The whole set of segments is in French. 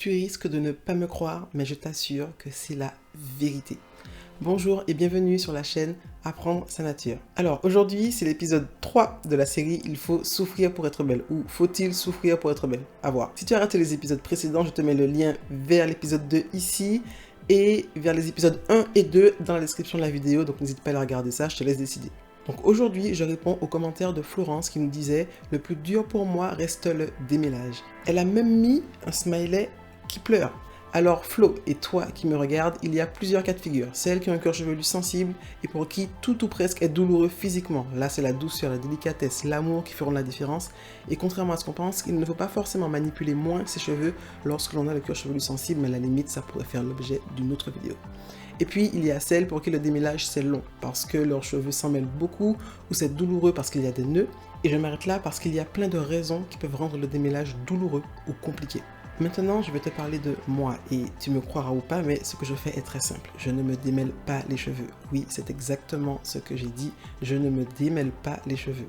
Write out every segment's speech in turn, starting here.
Tu risques de ne pas me croire, mais je t'assure que c'est la vérité. Bonjour et bienvenue sur la chaîne Apprendre sa nature. Alors aujourd'hui, c'est l'épisode 3 de la série Il faut souffrir pour être belle ou faut-il souffrir pour être belle? À voir. Si tu as raté les épisodes précédents, je te mets le lien vers l'épisode 2 ici et vers les épisodes 1 et 2 dans la description de la vidéo, donc n'hésite pas à aller regarder ça, je te laisse décider. Donc aujourd'hui, je réponds aux commentaires de Florence qui nous disait « Le plus dur pour moi reste le démêlage ». Elle a même mis un smiley qui pleure. Alors Flo et toi qui me regardes, il y a plusieurs cas de figure. Celles qui ont un cuir chevelu sensible et pour qui tout ou presque est douloureux physiquement. Là c'est la douceur, la délicatesse, l'amour qui feront la différence. Et contrairement à ce qu'on pense, il ne faut pas forcément manipuler moins ses cheveux lorsque l'on a le cuir chevelu sensible, mais à la limite ça pourrait faire l'objet d'une autre vidéo. Et puis il y a celles pour qui le démêlage c'est long, parce que leurs cheveux s'en mêlent beaucoup, ou c'est douloureux parce qu'il y a des nœuds. Et je m'arrête là parce qu'il y a plein de raisons qui peuvent rendre le démêlage douloureux ou compliqué. Maintenant, je vais te parler de moi et tu me croiras ou pas, mais ce que je fais est très simple. Je ne me démêle pas les cheveux. Oui, c'est exactement ce que j'ai dit. Je ne me démêle pas les cheveux.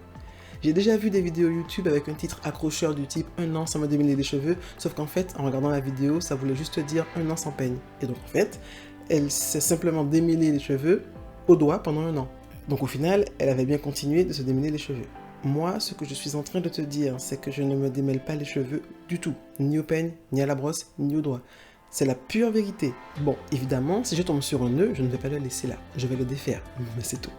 J'ai déjà vu des vidéos YouTube avec un titre accrocheur du type 1 an sans me démêler les cheveux, sauf qu'en fait, en regardant la vidéo, ça voulait juste dire 1 an sans peigne. Et donc en fait, elle s'est simplement démêlé les cheveux au doigt pendant 1 an. Donc au final, elle avait bien continué de se démêler les cheveux. Moi, ce que je suis en train de te dire, c'est que je ne me démêle pas les cheveux du tout, ni au peigne, ni à la brosse, ni au doigt. C'est la pure vérité. Bon, évidemment, si je tombe sur un nœud, je ne vais pas le laisser là, je vais le défaire, mais c'est tout.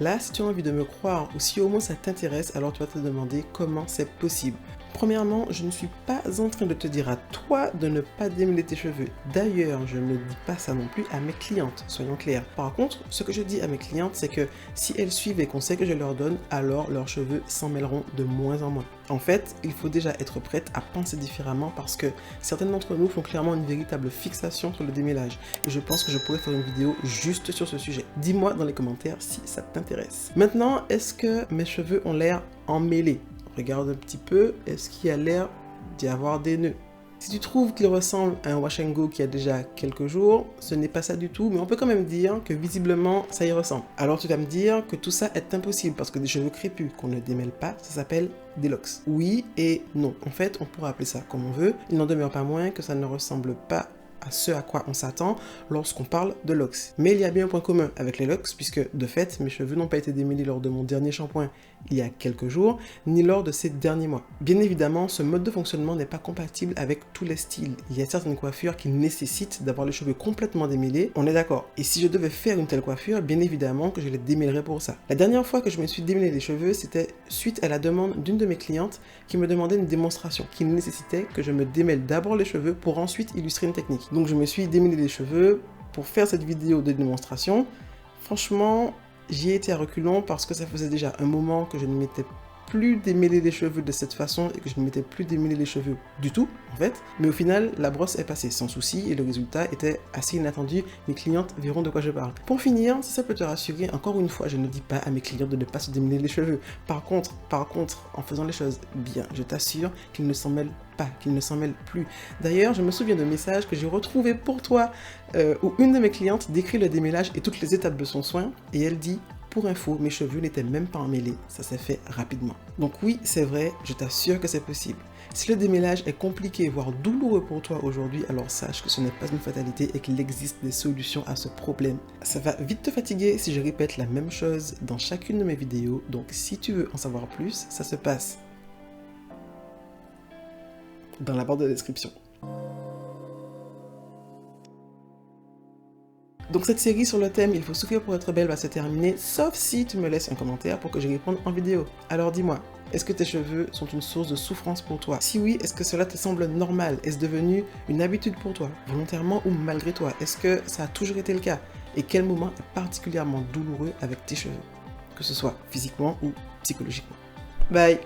Là, si tu as envie de me croire ou si au moins ça t'intéresse, alors tu vas te demander comment c'est possible. Premièrement, je ne suis pas en train de te dire à toi de ne pas démêler tes cheveux. D'ailleurs, je ne dis pas ça non plus à mes clientes, soyons clairs. Par contre, ce que je dis à mes clientes, c'est que si elles suivent les conseils que je leur donne, alors leurs cheveux s'en mêleront de moins en moins. En fait, il faut déjà être prête à penser différemment parce que certaines d'entre nous font clairement une véritable fixation sur le démêlage. Et je pense que je pourrais faire une vidéo juste sur ce sujet. Dis-moi dans les commentaires si ça t'intéresse. Maintenant, est-ce que mes cheveux ont l'air emmêlés? Regarde un petit peu, est-ce qu'il y a l'air d'y avoir des nœuds? Si tu trouves qu'il ressemble à un wash and go qui a déjà quelques jours, ce n'est pas ça du tout, mais on peut quand même dire que visiblement ça y ressemble. Alors tu vas me dire que tout ça est impossible parce que des cheveux crépus qu'on ne démêle pas, ça s'appelle des locks. Oui et non. En fait, on pourra appeler ça comme on veut. Il n'en demeure pas moins que ça ne ressemble pas à ce à quoi on s'attend lorsqu'on parle de locks. Mais il y a bien un point commun avec les locks, puisque de fait, mes cheveux n'ont pas été démêlés lors de mon dernier shampoing il y a quelques jours, ni lors de ces derniers mois. Bien évidemment, ce mode de fonctionnement n'est pas compatible avec tous les styles. Il y a certaines coiffures qui nécessitent d'avoir les cheveux complètement démêlés, on est d'accord. Et si je devais faire une telle coiffure, bien évidemment que je les démêlerais pour ça. La dernière fois que je me suis démêlé les cheveux, c'était suite à la demande d'une de mes clientes qui me demandait une démonstration, qui nécessitait que je me démêle d'abord les cheveux pour ensuite illustrer une technique. Donc je me suis démêlé les cheveux pour faire cette vidéo de démonstration. Franchement, j'y ai été à reculons parce que ça faisait déjà un moment que je ne m'étais plus démêlé les cheveux de cette façon et que je ne m'étais plus démêlé les cheveux du tout en fait. Mais au final, la brosse est passée sans souci et le résultat était assez inattendu. Mes clientes verront de quoi je parle. Pour finir, si ça peut te rassurer, encore une fois, je ne dis pas à mes clientes de ne pas se démêler les cheveux. Par contre, en faisant les choses bien, je t'assure qu'ils ne s'en mêlent pas, qu'ils ne s'en mêlent plus. D'ailleurs, je me souviens d'un message que j'ai retrouvé pour toi où une de mes clientes décrit le démêlage et toutes les étapes de son soin et elle dit: pour info, mes cheveux n'étaient même pas emmêlés, ça s'est fait rapidement. Donc oui, c'est vrai, je t'assure que c'est possible. Si le démêlage est compliqué, voire douloureux pour toi aujourd'hui, alors sache que ce n'est pas une fatalité et qu'il existe des solutions à ce problème. Ça va vite te fatiguer si je répète la même chose dans chacune de mes vidéos, donc si tu veux en savoir plus, ça se passe dans la barre de description. Donc cette série sur le thème « Il faut souffrir pour être belle » va se terminer, sauf si tu me laisses un commentaire pour que je réponde en vidéo. Alors dis-moi, est-ce que tes cheveux sont une source de souffrance pour toi? Si oui, est-ce que cela te semble normal? Est-ce devenu une habitude pour toi, volontairement ou malgré toi? Est-ce que ça a toujours été le cas? Et quel moment est particulièrement douloureux avec tes cheveux? Que ce soit physiquement ou psychologiquement. Bye!